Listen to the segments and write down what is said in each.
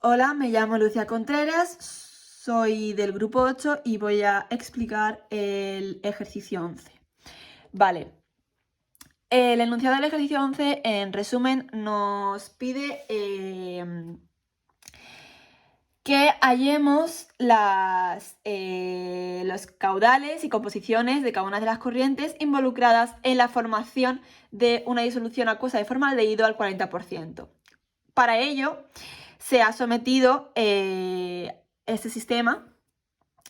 Hola, me llamo Lucia Contreras, soy del grupo 8 y voy a explicar el ejercicio 11. Vale, el enunciado del ejercicio 11, en resumen, nos pide que hallemos los caudales y composiciones de cada una de las corrientes involucradas en la formación de una disolución acuosa de formaldehído al 40%. Para ello, se ha sometido este sistema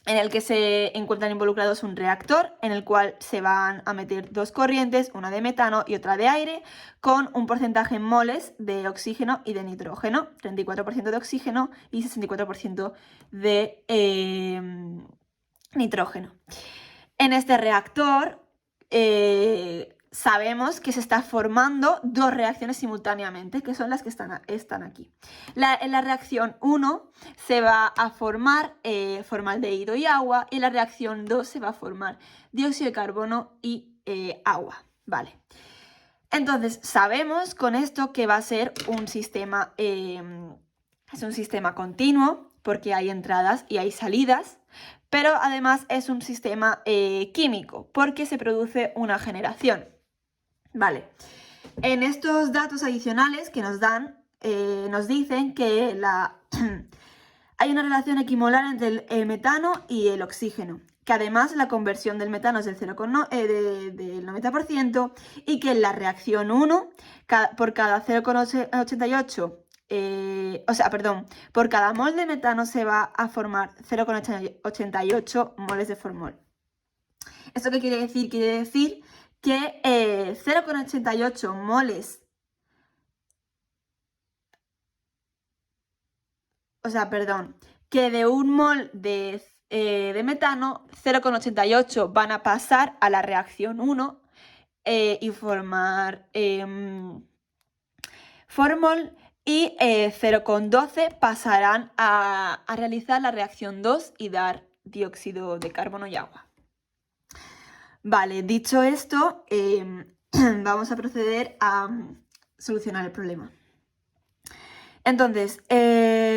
en el que se encuentran involucrados un reactor en el cual se van a meter dos corrientes, una de metano y otra de aire, con un porcentaje en moles de oxígeno y de nitrógeno, 34% de oxígeno y 64% de nitrógeno. En este reactor sabemos que se está formando dos reacciones simultáneamente, que son las que están aquí. En la reacción 1 se va a formar formaldehído y agua, y en la reacción 2 se va a formar dióxido de carbono y agua. Vale. Entonces, sabemos con esto que va a ser un sistema, es un sistema continuo, porque hay entradas y hay salidas, pero además es un sistema químico, porque se produce una generación. Vale, en estos datos adicionales que nos dan, nos dicen que hay una relación equimolar entre el metano y el oxígeno, que además la conversión del metano es del 90% y que en la reacción 1, por cada 0,88, por cada mol de metano se va a formar 0,88 moles de formol. ¿Esto qué quiere decir? Quiere decir que 0,88 moles, que de un mol de metano, 0,88 van a pasar a la reacción 1 y formar formol, y 0,12 pasarán a realizar la reacción 2 y dar dióxido de carbono y agua. Vale, dicho esto, vamos a proceder a solucionar el problema. Entonces,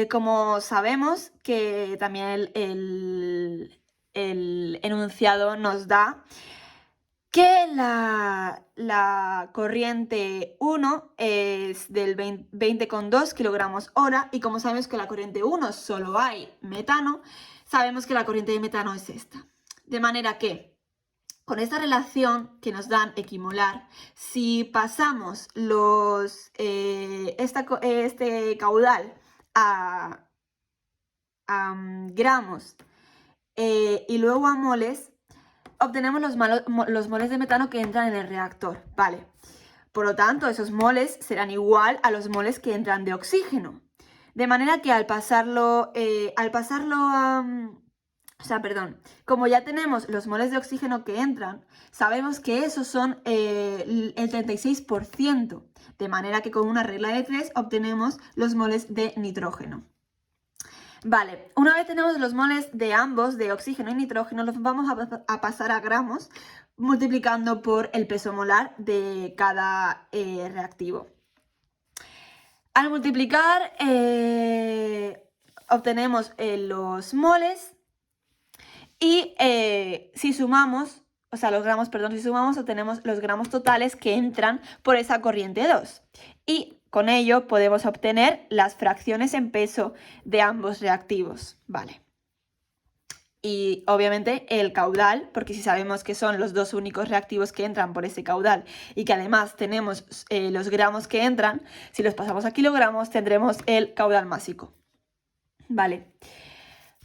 como sabemos que también el enunciado nos da que la corriente 1 es del 20,2 kilogramos hora, y como sabemos que en la corriente 1 solo hay metano, sabemos que la corriente de metano es esta. De manera que, con esta relación que nos dan equimolar, si pasamos este caudal a gramos y luego a moles, obtenemos los moles de metano que entran en el reactor, ¿vale? Por lo tanto, esos moles serán igual a los moles que entran de oxígeno. De manera que al pasarlo como ya tenemos los moles de oxígeno que entran, sabemos que esos son el 36%, de manera que con una regla de 3 obtenemos los moles de nitrógeno. Vale, una vez tenemos los moles de ambos, de oxígeno y nitrógeno, los vamos a pasar a gramos, multiplicando por el peso molar de cada reactivo. Al multiplicar, obtenemos los moles. Y si sumamos, obtenemos los gramos totales que entran por esa corriente 2. Y con ello podemos obtener las fracciones en peso de ambos reactivos, ¿vale? Y obviamente el caudal, porque si sabemos que son los dos únicos reactivos que entran por ese caudal y que además tenemos los gramos que entran, si los pasamos a kilogramos tendremos el caudal másico, ¿vale?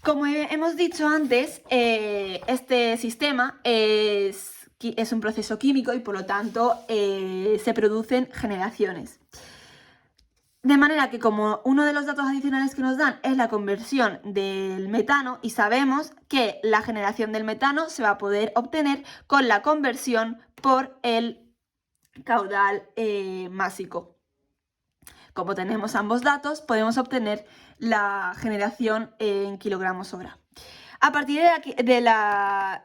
Como hemos dicho antes, este sistema es un proceso químico y por lo tanto se producen generaciones. De manera que, como uno de los datos adicionales que nos dan es la conversión del metano, y sabemos que la generación del metano se va a poder obtener con la conversión por el caudal másico. Como tenemos ambos datos, podemos obtener la generación en kilogramos hora. A partir de la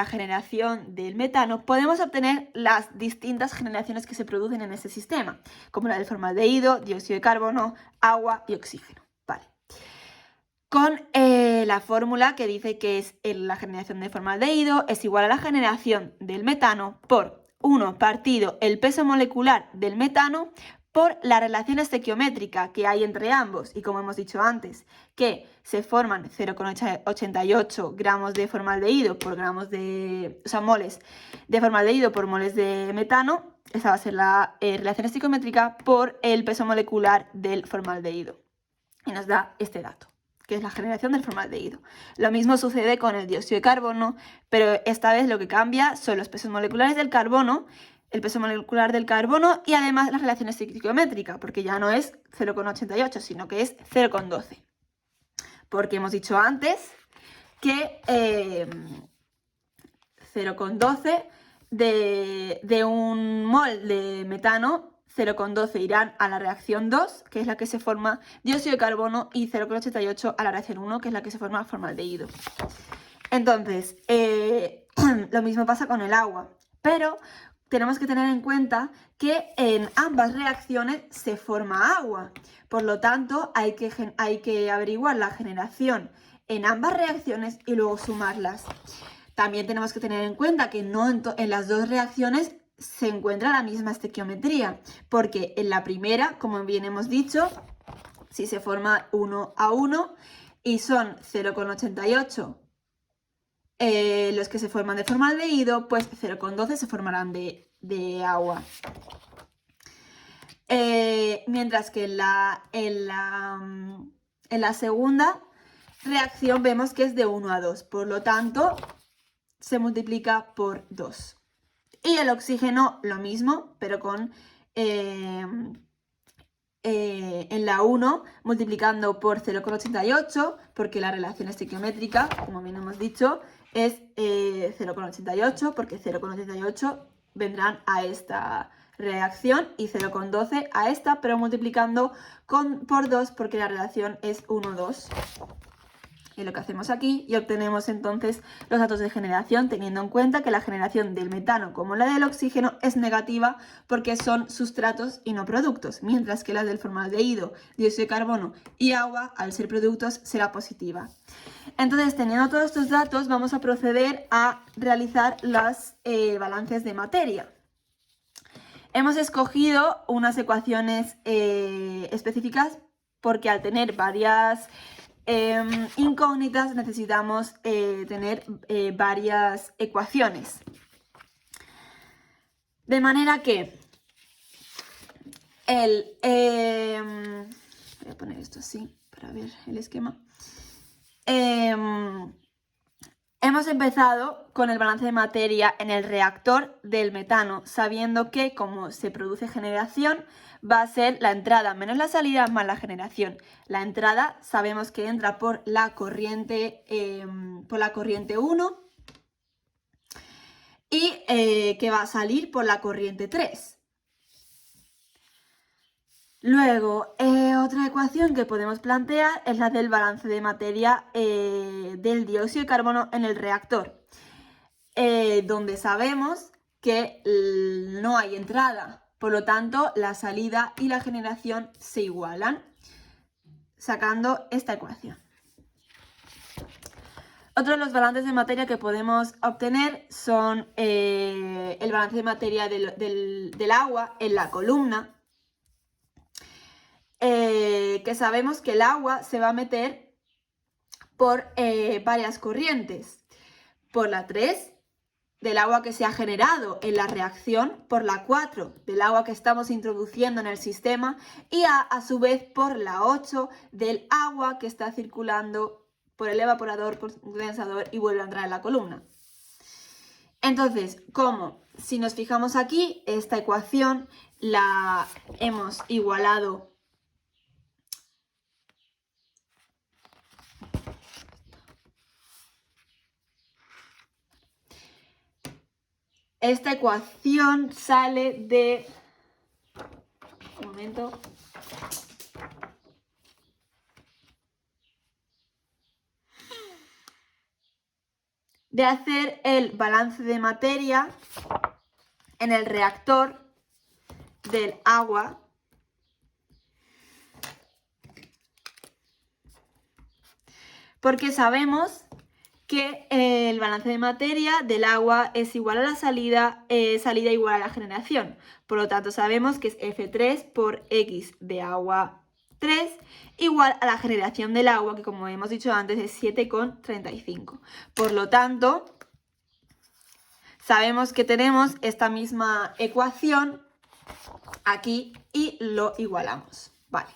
generación del metano, podemos obtener las distintas generaciones que se producen en ese sistema, como la del formaldehído, dióxido de carbono, agua y oxígeno. Vale. con la fórmula que dice que es la generación de formaldehído es igual a la generación del metano por 1 partido el peso molecular del metano por la relación estequiométrica que hay entre ambos. Y como hemos dicho antes, que se forman 0,88 gramos de formaldehído por gramos de... o sea, moles de formaldehído por moles de metano. Esa va a ser la relación estequiométrica por el peso molecular del formaldehído. Y nos da este dato, que es la generación del formaldehído. Lo mismo sucede con el dióxido de carbono, pero esta vez lo que cambia son los pesos moleculares del carbono, el peso molecular del carbono y además la relación estequiométrica, porque ya no es 0,88, sino que es 0,12. Porque hemos dicho antes que 0,12 de un mol de metano, 0,12 irán a la reacción 2, que es la que se forma dióxido de carbono, y 0,88 a la reacción 1, que es la que se forma formaldehído. Entonces, lo mismo pasa con el agua, pero tenemos que tener en cuenta que en ambas reacciones se forma agua. Por lo tanto, hay que averiguar la generación en ambas reacciones y luego sumarlas. También tenemos que tener en cuenta que no en las dos reacciones se encuentra la misma estequiometría, porque en la primera, como bien hemos dicho, si se forma 1 a 1 y son 0,88 los que se forman de formaldehído, pues 0,12 se formarán de agua. Mientras que en la segunda reacción vemos que es de 1 a 2, por lo tanto se multiplica por 2. Y el oxígeno lo mismo, pero con en la 1 multiplicando por 0,88, porque la relación estequiométrica, como bien hemos dicho, es 0,88, porque 0,88 vendrán a esta reacción y 0,12 a esta, pero multiplicando por 2 porque la relación es 1,2. Y lo que hacemos aquí y obtenemos entonces los datos de generación, teniendo en cuenta que la generación del metano como la del oxígeno es negativa porque son sustratos y no productos, mientras que la del formaldehído, dióxido de carbono y agua, al ser productos, será positiva. Entonces, teniendo todos estos datos, vamos a proceder a realizar los balances de materia. Hemos escogido unas ecuaciones específicas porque al tener varias incógnitas necesitamos tener varias ecuaciones. De manera que voy a poner esto así para ver el esquema. Hemos empezado con el balance de materia en el reactor del metano, sabiendo que como se produce generación, va a ser la entrada menos la salida más la generación. La entrada sabemos que entra por la corriente 1 y que va a salir por la corriente 3. Luego, otra ecuación que podemos plantear es la del balance de materia del dióxido de carbono en el reactor, donde sabemos que no hay entrada, por lo tanto la salida y la generación se igualan, sacando esta ecuación. Otro de los balances de materia que podemos obtener son el balance de materia del agua en la columna, que sabemos que el agua se va a meter por varias corrientes. Por la 3, del agua que se ha generado en la reacción, por la 4, del agua que estamos introduciendo en el sistema y a su vez por la 8, del agua que está circulando por el evaporador, condensador y vuelve a entrar en la columna. Entonces, si nos fijamos aquí, esta ecuación la hemos igualado esta ecuación sale de... Un momento. De hacer el balance de materia en el reactor del agua Porque sabemos que el balance de materia del agua es igual a la salida, salida igual a la generación. Por lo tanto, sabemos que es F3 por X de agua 3 igual a la generación del agua, que como hemos dicho antes es 7,35. Por lo tanto, sabemos que tenemos esta misma ecuación aquí y lo igualamos. Vale.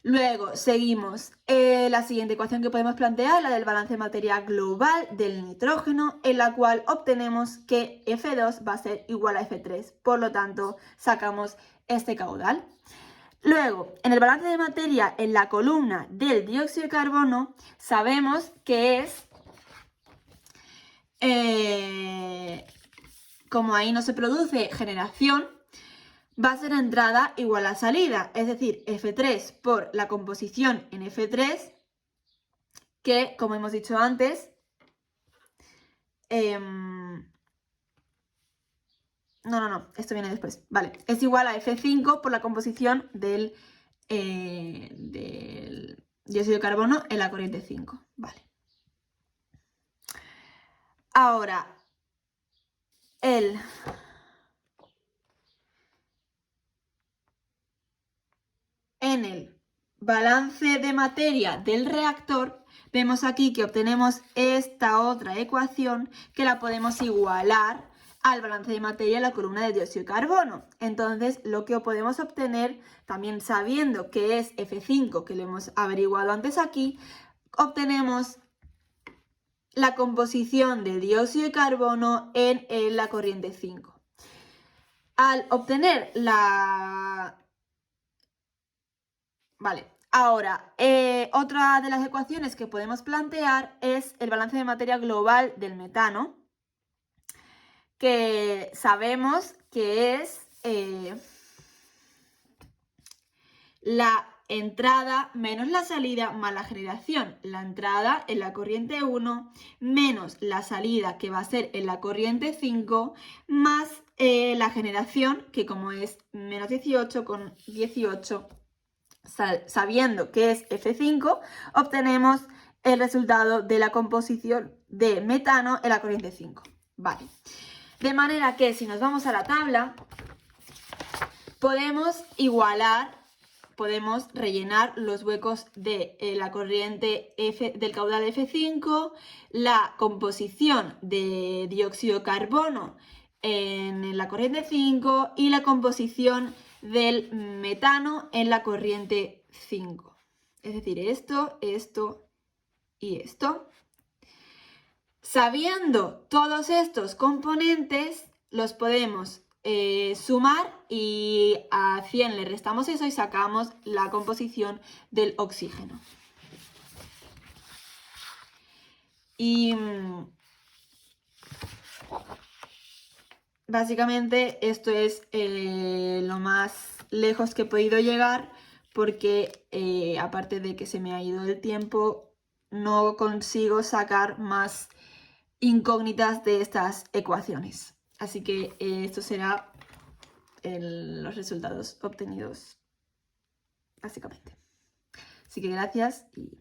Luego seguimos. La siguiente ecuación que podemos plantear, la del balance de materia global del nitrógeno, en la cual obtenemos que F2 va a ser igual a F3. Por lo tanto, sacamos este caudal. Luego, en el balance de materia en la columna del dióxido de carbono, sabemos que es, como ahí no se produce generación, va a ser entrada igual a salida, es decir, F3 por la composición en F3, que, como hemos dicho antes, esto viene después, vale, es igual a F5 por la composición del dióxido de carbono en la corriente 5, vale. Ahora, en el balance de materia del reactor, vemos aquí que obtenemos esta otra ecuación que la podemos igualar al balance de materia en la columna del dióxido de carbono. Entonces, lo que podemos obtener, también sabiendo que es F5, que lo hemos averiguado antes aquí, obtenemos la composición de dióxido de carbono en la corriente 5. Al obtener la... Vale, ahora, otra de las ecuaciones que podemos plantear es el balance de materia global del metano, que sabemos que es la entrada menos la salida más la generación. La entrada en la corriente 1 menos la salida, que va a ser en la corriente 5, más la generación, que como es menos 18 con 18, sabiendo que es F5, obtenemos el resultado de la composición de metano en la corriente 5. Vale. De manera que si nos vamos a la tabla, podemos igualar, podemos rellenar los huecos de la corriente F, del caudal F5, la composición de dióxido de carbono en la corriente 5 y la composición del metano en la corriente 5. Es decir, esto, esto y esto. Sabiendo todos estos componentes, los podemos sumar y a 100 le restamos eso y sacamos la composición del oxígeno. Y básicamente esto es lo más lejos que he podido llegar, porque aparte de que se me ha ido el tiempo, no consigo sacar más incógnitas de estas ecuaciones. Así que esto será los resultados obtenidos básicamente. Así que gracias y...